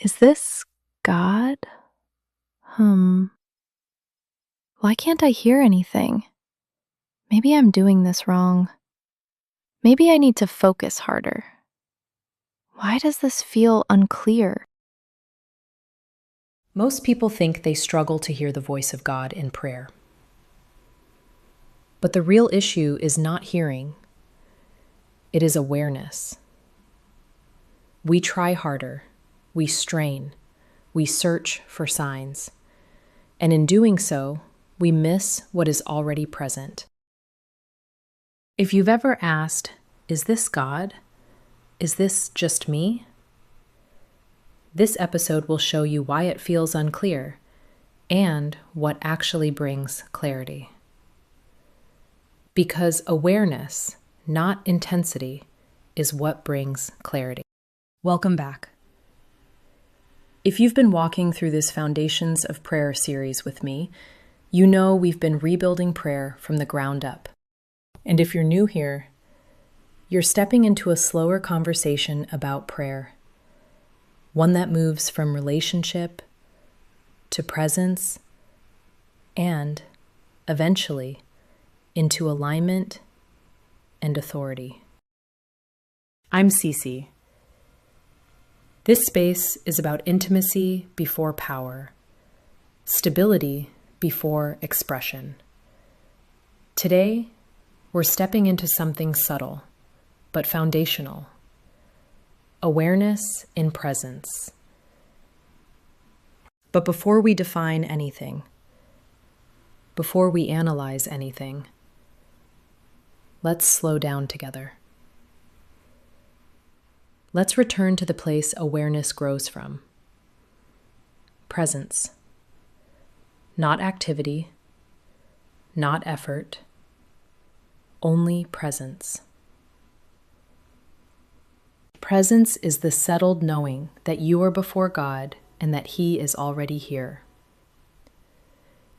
Is this God? Hmm. Why can't I hear anything? Maybe I'm doing this wrong. Maybe I need to focus harder. Why does this feel unclear? Most people think they struggle to hear the voice of God in prayer. But the real issue is not hearing, it is awareness. We try harder, we strain, we search for signs, and in doing so, we miss what is already present. If you've ever asked, "Is this God? Is this just me?" This episode will show you why it feels unclear and what actually brings clarity. Because awareness, not intensity, is what brings clarity. Welcome back. If you've been walking through this Foundations of Prayer series with me, you know we've been rebuilding prayer from the ground up. And if you're new here, you're stepping into a slower conversation about prayer, one that moves from relationship to presence and, eventually, into alignment and authority. I'm Cece. This space is about intimacy before power, stability before expression. Today, we're stepping into something subtle, but foundational. Awareness in presence. But before we define anything, before we analyze anything, let's slow down together. Let's return to the place awareness grows from. Presence. Not activity, not effort, only presence. Presence is the settled knowing that you are before God and that He is already here.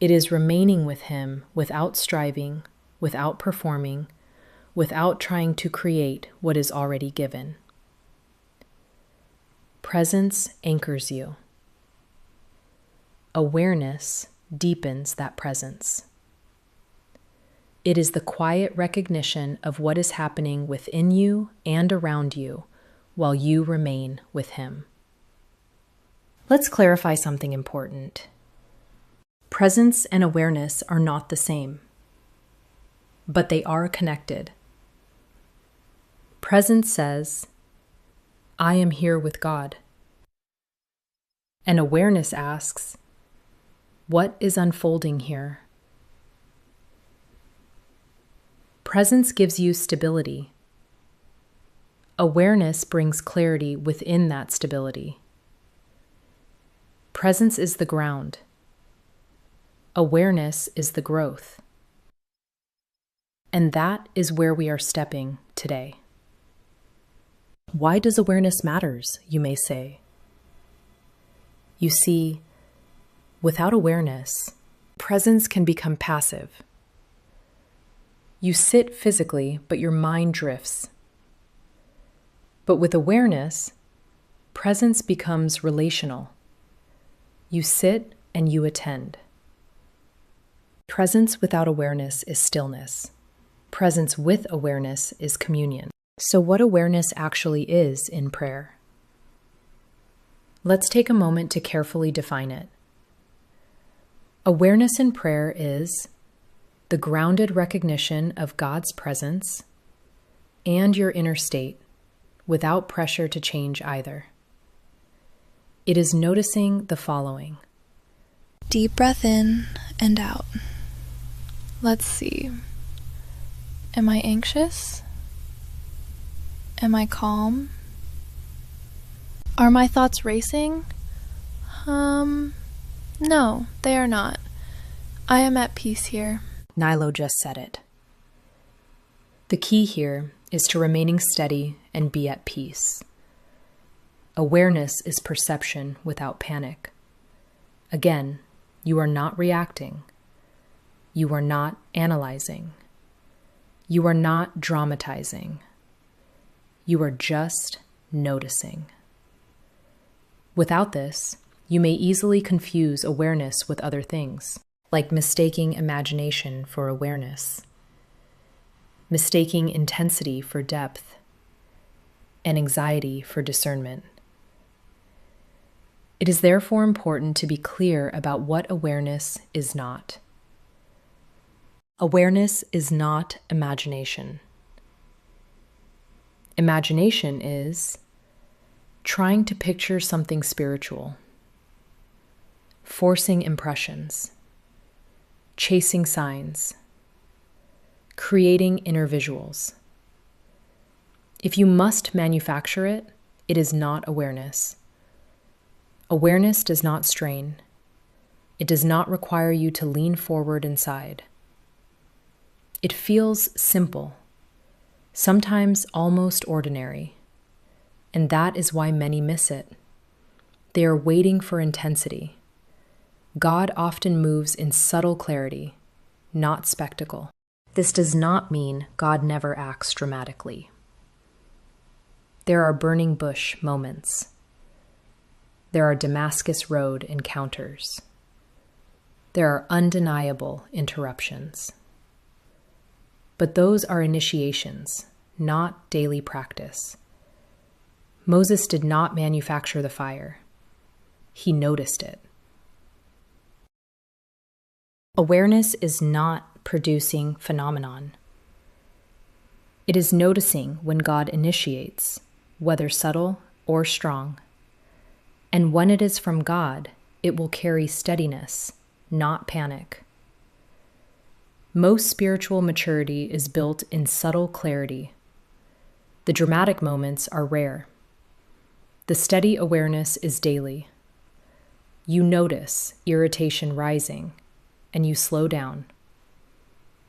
It is remaining with Him without striving, without performing, without trying to create what is already given. Presence anchors you. Awareness deepens that presence. It is the quiet recognition of what is happening within you and around you while you remain with Him. Let's clarify something important. Presence and awareness are not the same, but they are connected. Presence says, "I am here with God." And awareness asks, "What is unfolding here?" Presence gives you stability. Awareness brings clarity within that stability. Presence is the ground. Awareness is the growth. And that is where we are stepping today. Why does awareness matters, you may say? You see, without awareness, presence can become passive. You sit physically, but your mind drifts. But with awareness, presence becomes relational. You sit and you attend. Presence without awareness is stillness. Presence with awareness is communion. So what awareness actually is in prayer? Let's take a moment to carefully define it. Awareness in prayer is the grounded recognition of God's presence and your inner state without pressure to change either. It is noticing the following. Deep breath in and out. Let's see. Am I anxious? Am I calm? Are my thoughts racing? No, they are not. I am at peace here. Nilo just said it. The key here is to remaining steady and be at peace. Awareness is perception without panic. Again, you are not reacting. You are not analyzing. You are not dramatizing. You are just noticing. Without this, you may easily confuse awareness with other things, like mistaking imagination for awareness, mistaking intensity for depth, and anxiety for discernment. It is therefore important to be clear about what awareness is not. Awareness is not imagination. Imagination is trying to picture something spiritual, forcing impressions, chasing signs, creating inner visuals. If you must manufacture it, it is not awareness. Awareness does not strain. It does not require you to lean forward inside. It feels simple, sometimes almost ordinary, and that is why many miss it. They are waiting for intensity. God often moves in subtle clarity, not spectacle. This does not mean God never acts dramatically. There are burning bush moments. There are Damascus Road encounters. There are undeniable interruptions. But those are initiations, not daily practice. Moses did not manufacture the fire. He noticed it. Awareness is not producing phenomenon. It is noticing when God initiates, whether subtle or strong. And when it is from God, it will carry steadiness, not panic. Most spiritual maturity is built in subtle clarity. The dramatic moments are rare. The steady awareness is daily. You notice irritation rising, and you slow down.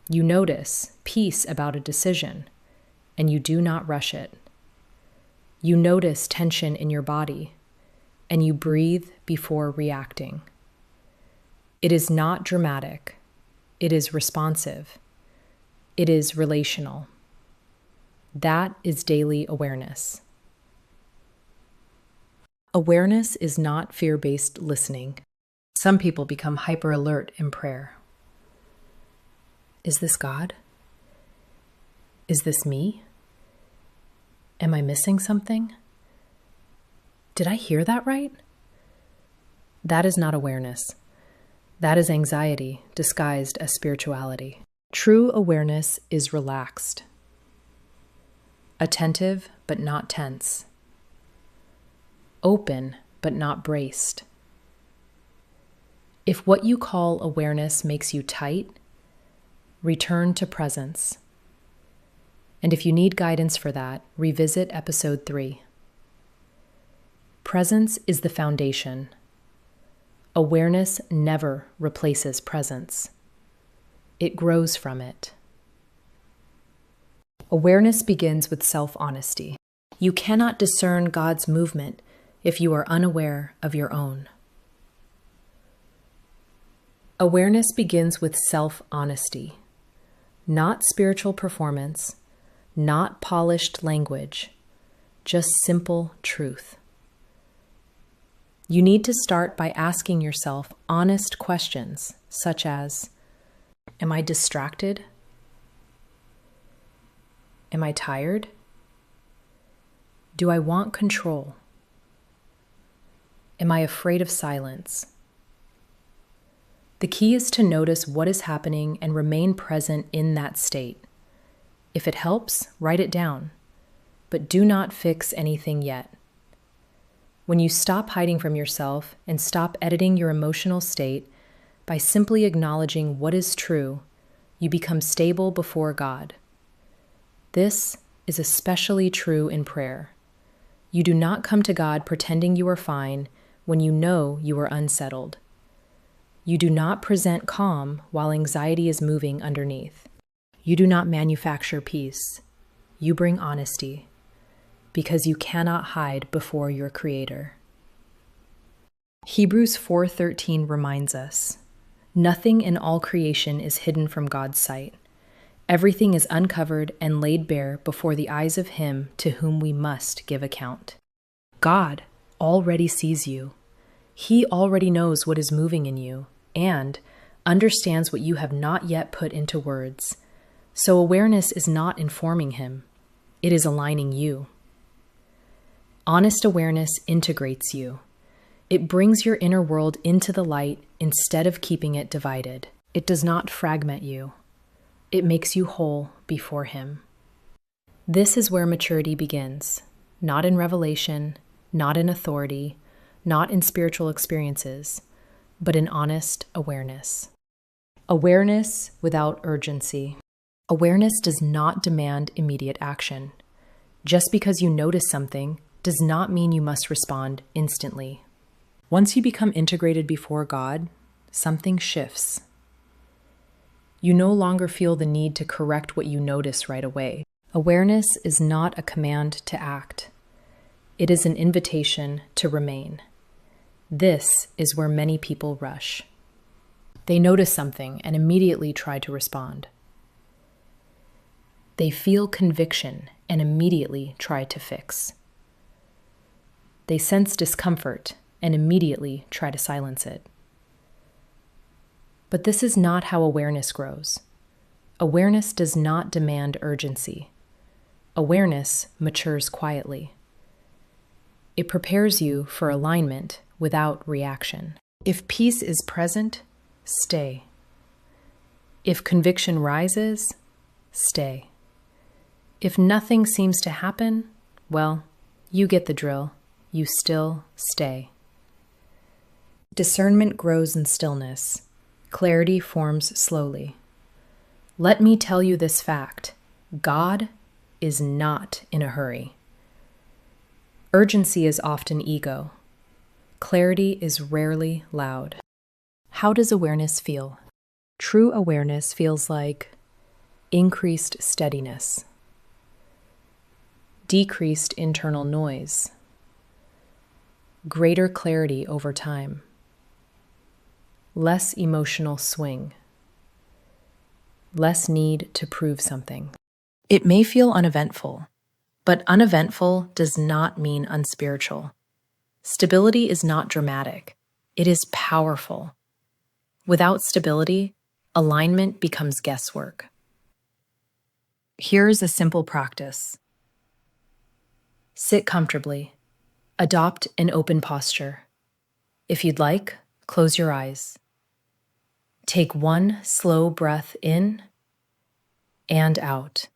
You notice peace about a decision, and you do not rush it. You notice tension in your body, and you breathe before reacting. It is not dramatic. It is responsive. It is relational. That is daily awareness. Awareness is not fear-based listening. Some people become hyper-alert in prayer. Is this God? Is this me? Am I missing something? Did I hear that right? That is not awareness. That is anxiety disguised as spirituality. True awareness is relaxed, attentive but not tense, open but not braced. If what you call awareness makes you tight, return to presence. And if you need guidance for that, revisit episode 3. Presence is the foundation. Awareness never replaces presence. It grows from it. Awareness begins with self-honesty. You cannot discern God's movement if you are unaware of your own. Awareness begins with self-honesty, not spiritual performance, not polished language, just simple truth. You need to start by asking yourself honest questions, such as, am I distracted? Am I tired? Do I want control? Am I afraid of silence? The key is to notice what is happening and remain present in that state. If it helps, write it down, but do not fix anything yet. When you stop hiding from yourself and stop editing your emotional state by simply acknowledging what is true, you become stable before God. This is especially true in prayer. You do not come to God pretending you are fine when you know you are unsettled. You do not present calm while anxiety is moving underneath. You do not manufacture peace. You bring honesty, because you cannot hide before your Creator. Hebrews 4:13 reminds us, nothing in all creation is hidden from God's sight. Everything is uncovered and laid bare before the eyes of Him to whom we must give account. God already sees you. He already knows what is moving in you and understands what you have not yet put into words. So awareness is not informing him. It is aligning you. Honest awareness integrates you. It brings your inner world into the light instead of keeping it divided. It does not fragment you. It makes you whole before him. This is where maturity begins, not in revelation, not in authority, not in spiritual experiences, but in honest awareness. Awareness without urgency. Awareness does not demand immediate action. Just because you notice something does not mean you must respond instantly. Once you become integrated before God, something shifts. You no longer feel the need to correct what you notice right away. Awareness is not a command to act. It is an invitation to remain. This is where many people rush. They notice something and immediately try to respond. They feel conviction and immediately try to fix. They sense discomfort and immediately try to silence it. But this is not how awareness grows. Awareness does not demand urgency. Awareness matures quietly. It prepares you for alignment without reaction. If peace is present, stay. If conviction rises, stay. If nothing seems to happen, well, you get the drill. You still stay. Discernment grows in stillness. Clarity forms slowly. Let me tell you this fact: God is not in a hurry. Urgency is often ego. Clarity is rarely loud. How does awareness feel? True awareness feels like increased steadiness, decreased internal noise, greater clarity over time, less emotional swing, less need to prove something. It may feel uneventful, but uneventful does not mean unspiritual. Stability is not dramatic. It is powerful. Without stability, alignment becomes guesswork. Here's a simple practice. Sit comfortably. Adopt an open posture. If you'd like, close your eyes. Take one slow breath in and out.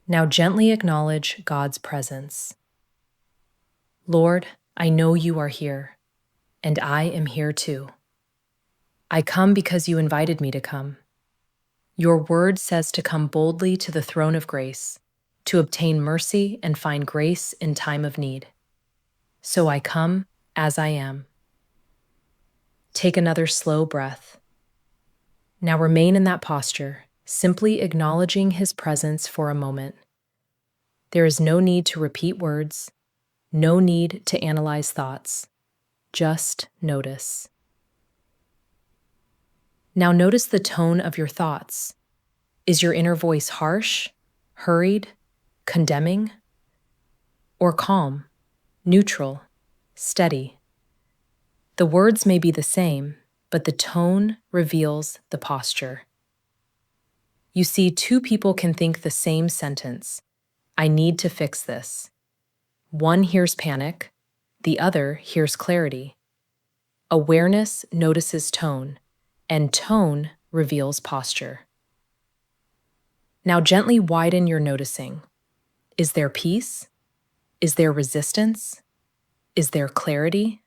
Now gently acknowledge God's presence. Lord, I know you are here, and I am here too. I come because you invited me to come. Your word says to come boldly to the throne of grace, to obtain mercy and find grace in time of need. So I come as I am. Take another slow breath. Now remain in that posture, simply acknowledging his presence for a moment. There is no need to repeat words, no need to analyze thoughts. Just notice. Now notice the tone of your thoughts. Is your inner voice harsh, hurried, condemning, or calm, neutral, steady? The words may be the same, but the tone reveals the posture. You see, two people can think the same sentence. I need to fix this. One hears panic, the other hears clarity. Awareness notices tone, and tone reveals posture. Now gently widen your noticing. Is there peace? Is there resistance? Is there clarity?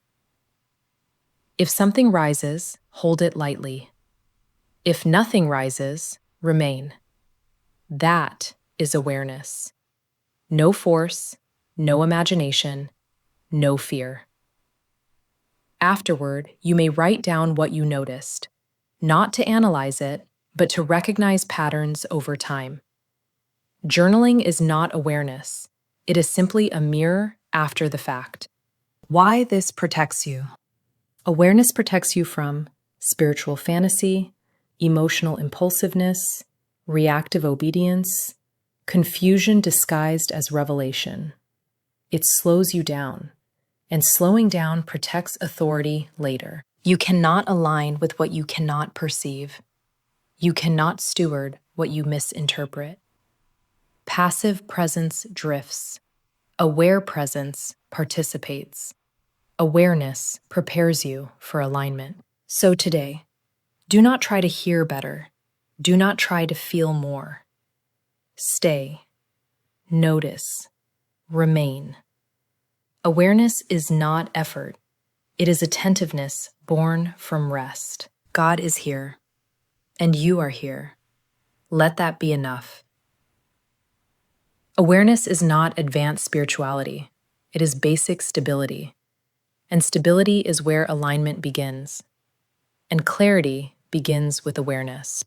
If something rises, hold it lightly. If nothing rises, remain. That is awareness. No force, no imagination, no fear. Afterward, you may write down what you noticed, not to analyze it, but to recognize patterns over time. Journaling is not awareness. It is simply a mirror after the fact. Why this protects you? Awareness protects you from spiritual fantasy, emotional impulsiveness, reactive obedience, confusion disguised as revelation. It slows you down, and slowing down protects authority later. You cannot align with what you cannot perceive. You cannot steward what you misinterpret. Passive presence drifts. Aware presence participates. Awareness prepares you for alignment. So today, do not try to hear better. Do not try to feel more. Stay. Notice. Remain. Awareness is not effort. It is attentiveness born from rest. God is here, and you are here. Let that be enough. Awareness is not advanced spirituality. It is basic stability. And stability is where alignment begins. And clarity begins with awareness.